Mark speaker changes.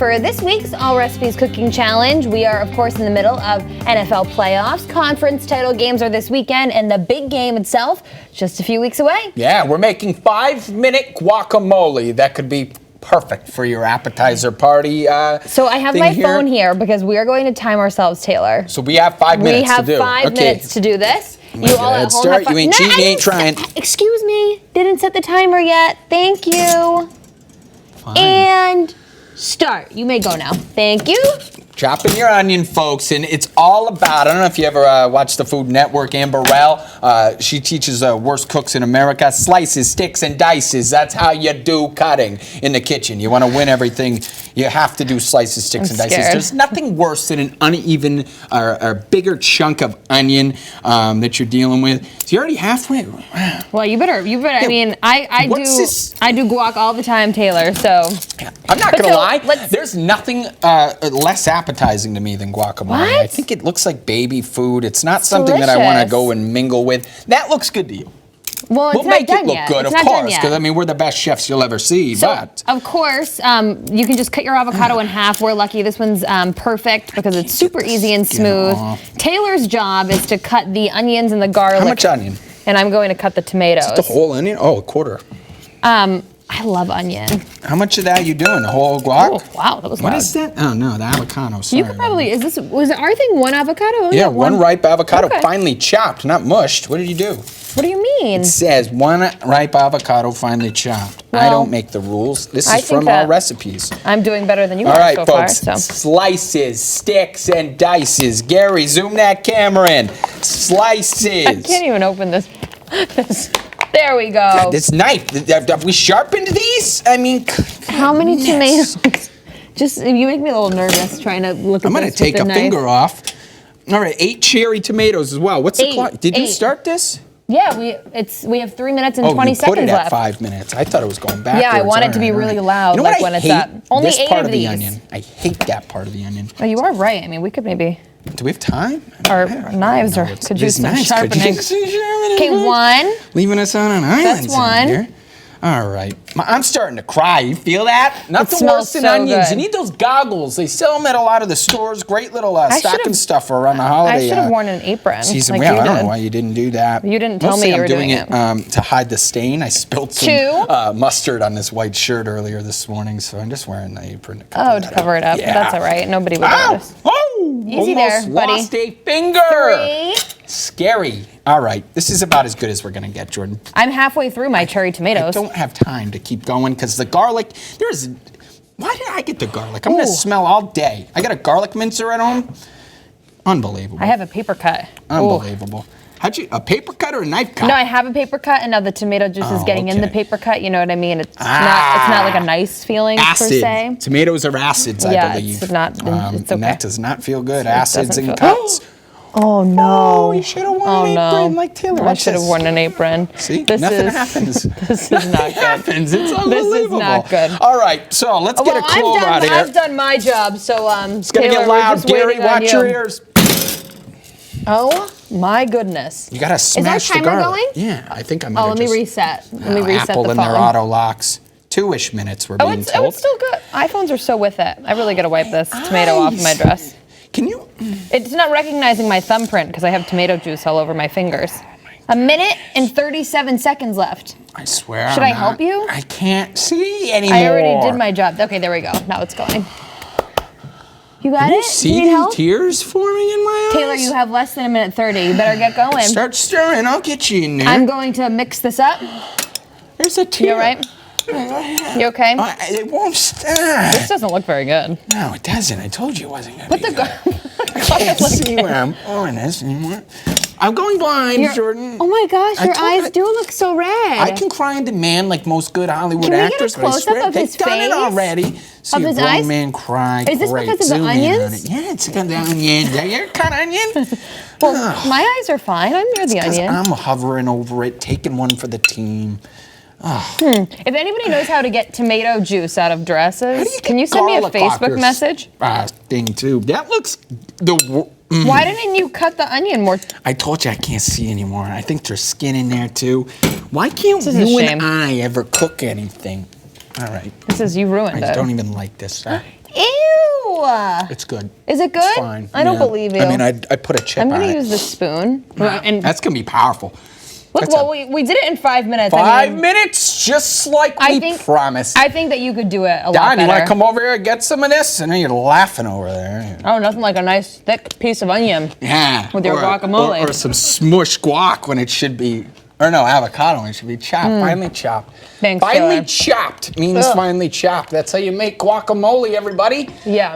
Speaker 1: For this week's All Recipes Cooking Challenge, we are, of course, in the middle of NFL playoffs. Conference title games are this weekend, and the big game itself just a few weeks away.
Speaker 2: Yeah, we're making 5-minute guacamole. That could be perfect for your appetizer party.
Speaker 1: So I have my phone here because we are going to time ourselves, Taylor.
Speaker 2: So we have 5 minutes to do.
Speaker 1: We have 5 minutes to do this.
Speaker 2: You all at home have fun. You ain't cheating, you ain't trying.
Speaker 1: Excuse me, didn't set the timer yet. Thank you.
Speaker 2: Fine.
Speaker 1: And start. You may go now. Thank you.
Speaker 2: Chopping your onion, folks, and it's all about, I don't know if you ever watched the Food Network, Amber Rell, she teaches worst cooks in America, slices, sticks, and dices. That's how you do cutting in the kitchen. You want to win everything, you have to do slices, sticks, and dices. There's nothing worse than an uneven or bigger chunk of onion that you're dealing with. So you're already halfway.
Speaker 1: Well, you better. I mean, I do guac all the time, Taylor. So
Speaker 2: I'm not gonna lie. There's nothing less appetizing to me than guacamole.
Speaker 1: What?
Speaker 2: I think it looks like baby food. It's not something that I want to go and mingle with. That looks good to you.
Speaker 1: Well,
Speaker 2: we'll make it look good, of course, because I mean we're the best chefs you'll ever see.
Speaker 1: So,
Speaker 2: but
Speaker 1: of course, you can just cut your avocado in half. We're lucky this one's perfect because it's super easy and smooth. Taylor's job is to cut the onions and the garlic.
Speaker 2: How much onion?
Speaker 1: And I'm going to cut the tomatoes.
Speaker 2: Just the whole onion? Oh, a quarter.
Speaker 1: I love onion.
Speaker 2: How much of that are you doing? The whole guac?
Speaker 1: Oh, wow, that was
Speaker 2: loud.
Speaker 1: What
Speaker 2: is that? Oh, no, the avocado. Sorry.
Speaker 1: You could probably, was our thing one avocado?
Speaker 2: Yeah, one ripe avocado, finely chopped, not mushed. What did you do?
Speaker 1: What do you mean?
Speaker 2: It says one ripe avocado, finely chopped. Well, I don't make the rules. This is from AllRecipes.
Speaker 1: I'm doing better than you
Speaker 2: are
Speaker 1: so far.
Speaker 2: All right, folks. Slices, sticks, and dices. Gary, zoom that camera in. Slices.
Speaker 1: I can't even open this. There we go.
Speaker 2: This knife, have we sharpened these? I mean,
Speaker 1: how many tomatoes? Just, you make me a little nervous trying to look at this.
Speaker 2: I'm going to take a finger off. All right, 8 cherry tomatoes as well. What's the clock? Did you start this?
Speaker 1: Yeah, we have 3 minutes and 20 seconds left.
Speaker 2: Oh, you put it at 5 minutes. I thought it was going backwards.
Speaker 1: Yeah, I want it to be really loud,
Speaker 2: you know
Speaker 1: like when it's up. Only 8
Speaker 2: part
Speaker 1: of
Speaker 2: the
Speaker 1: these.
Speaker 2: onion. I hate that part of the onion.
Speaker 1: Oh, you are right. I mean, we could maybe.
Speaker 2: Do we have time?
Speaker 1: Our knives could use some sharpening. Okay, 1.
Speaker 2: Leaving us on an island.
Speaker 1: That's 1.
Speaker 2: Here. All right. I'm starting to cry. You feel that? Nothing worse than onions.
Speaker 1: Good.
Speaker 2: You need those goggles. They sell them at a lot of the stores. Great little stocking stuffer around the holiday.
Speaker 1: I should have worn an apron.
Speaker 2: Season. Like I don't know why you didn't do that.
Speaker 1: You didn't tell me you were doing it.
Speaker 2: To hide the stain. I spilled some mustard on this white shirt earlier this morning, so I'm just wearing the apron to cover
Speaker 1: to cover it up.
Speaker 2: Yeah.
Speaker 1: That's all right. Nobody would notice.
Speaker 2: Oh!
Speaker 1: Easy there, buddy.
Speaker 2: Lost a finger.
Speaker 1: 3.
Speaker 2: Scary. All right, this is about as good as we're gonna get, Jordyn.
Speaker 1: I'm halfway through my cherry tomatoes.
Speaker 2: I don't have time to keep going because the garlic, why did I get the garlic? I'm gonna smell all day. I got a garlic mincer at home. Unbelievable.
Speaker 1: I have a paper cut.
Speaker 2: Unbelievable. How'd you, a paper cut or a knife cut?
Speaker 1: No, I have a paper cut, and now the tomato juice is getting in the paper cut. You know what I mean? It's not like a nice feeling per se.
Speaker 2: Tomatoes are acids, I believe.
Speaker 1: It's not. It's okay.
Speaker 2: And that does not feel good. Acids and cuts.
Speaker 1: Oh no!
Speaker 2: Oh, you should have worn an apron like Taylor.
Speaker 1: I should have worn an apron.
Speaker 2: See, nothing happens.
Speaker 1: This is not good.
Speaker 2: Nothing happens. It's unbelievable.
Speaker 1: This is not good.
Speaker 2: All right, so let's get a clove out of here.
Speaker 1: I've done my job, so
Speaker 2: it's gonna get loud. Gary, watch your ears.
Speaker 1: Oh my goodness!
Speaker 2: You gotta smash the garlic.
Speaker 1: Is our timer going?
Speaker 2: Yeah, I think I'm.
Speaker 1: Let me reset. Let me reset
Speaker 2: Apple
Speaker 1: the
Speaker 2: and
Speaker 1: phone.
Speaker 2: their auto locks. 2-ish minutes we're being told.
Speaker 1: Oh, it's still good. iPhones are so with it. I really gotta wipe this tomato off of my dress.
Speaker 2: Can you?
Speaker 1: It's not recognizing my thumbprint because I have tomato juice all over my fingers. 1 minute and 37 seconds left.
Speaker 2: I swear.
Speaker 1: Should I help you?
Speaker 2: I can't see anymore.
Speaker 1: I already did my job. Okay, there we go. Now it's going. You got it?
Speaker 2: You see the tears forming in my eyes?
Speaker 1: Taylor, you have less than 1:30. You better get going.
Speaker 2: Start stirring. I'll get you in there.
Speaker 1: I'm going to mix this up.
Speaker 2: There's a tear.
Speaker 1: You all right? You okay?
Speaker 2: It won't stir.
Speaker 1: This doesn't look very good.
Speaker 2: No, it doesn't. I told you it wasn't going to be good.
Speaker 1: I
Speaker 2: can't see where I'm on this anymore. I'm going blind, Jordyn.
Speaker 1: Oh my gosh, your eyes do look so red.
Speaker 2: I can cry on demand like most good Hollywood
Speaker 1: Can we
Speaker 2: actors.
Speaker 1: get a close-up of his face?
Speaker 2: They've done it already. See a grown man cry.
Speaker 1: Is this because of the onions?
Speaker 2: Yeah, it's because of the onions. Yeah, you're cut onion.
Speaker 1: Well, my eyes are fine. I'm near the onion.
Speaker 2: I'm hovering over it, taking one for the team.
Speaker 1: If anybody knows how to get tomato juice out of dresses, can you send me a Facebook message?
Speaker 2: Thing too. That looks
Speaker 1: Why didn't you cut the onion more?
Speaker 2: I told you I can't see anymore. I think there's skin in there too. Why can't
Speaker 1: This is a
Speaker 2: you
Speaker 1: shame.
Speaker 2: and I ever cook anything? All right.
Speaker 1: You ruined it.
Speaker 2: I don't even like this.
Speaker 1: Ew.
Speaker 2: It's good.
Speaker 1: Is it good?
Speaker 2: It's fine.
Speaker 1: I don't
Speaker 2: Yeah.
Speaker 1: believe you.
Speaker 2: I mean, I put a chip
Speaker 1: I'm
Speaker 2: on
Speaker 1: gonna
Speaker 2: it.
Speaker 1: use the spoon. And
Speaker 2: That's gonna be powerful.
Speaker 1: look,
Speaker 2: That's
Speaker 1: well, we did it in 5 minutes.
Speaker 2: 5 minutes, just like we promised.
Speaker 1: I think that you could do it a lot
Speaker 2: Don,
Speaker 1: better.
Speaker 2: you want to come over here and get some of this? I know you're laughing over there.
Speaker 1: Oh, nothing like a nice thick piece of onion.
Speaker 2: Yeah.
Speaker 1: With your guacamole.
Speaker 2: Or some smush guac when it should be, or no, avocado when it should be chopped. Finely chopped.
Speaker 1: Thanks,
Speaker 2: Finely
Speaker 1: Taylor.
Speaker 2: chopped means
Speaker 1: Ugh.
Speaker 2: finely chopped. That's how you make guacamole, everybody.
Speaker 1: Yeah.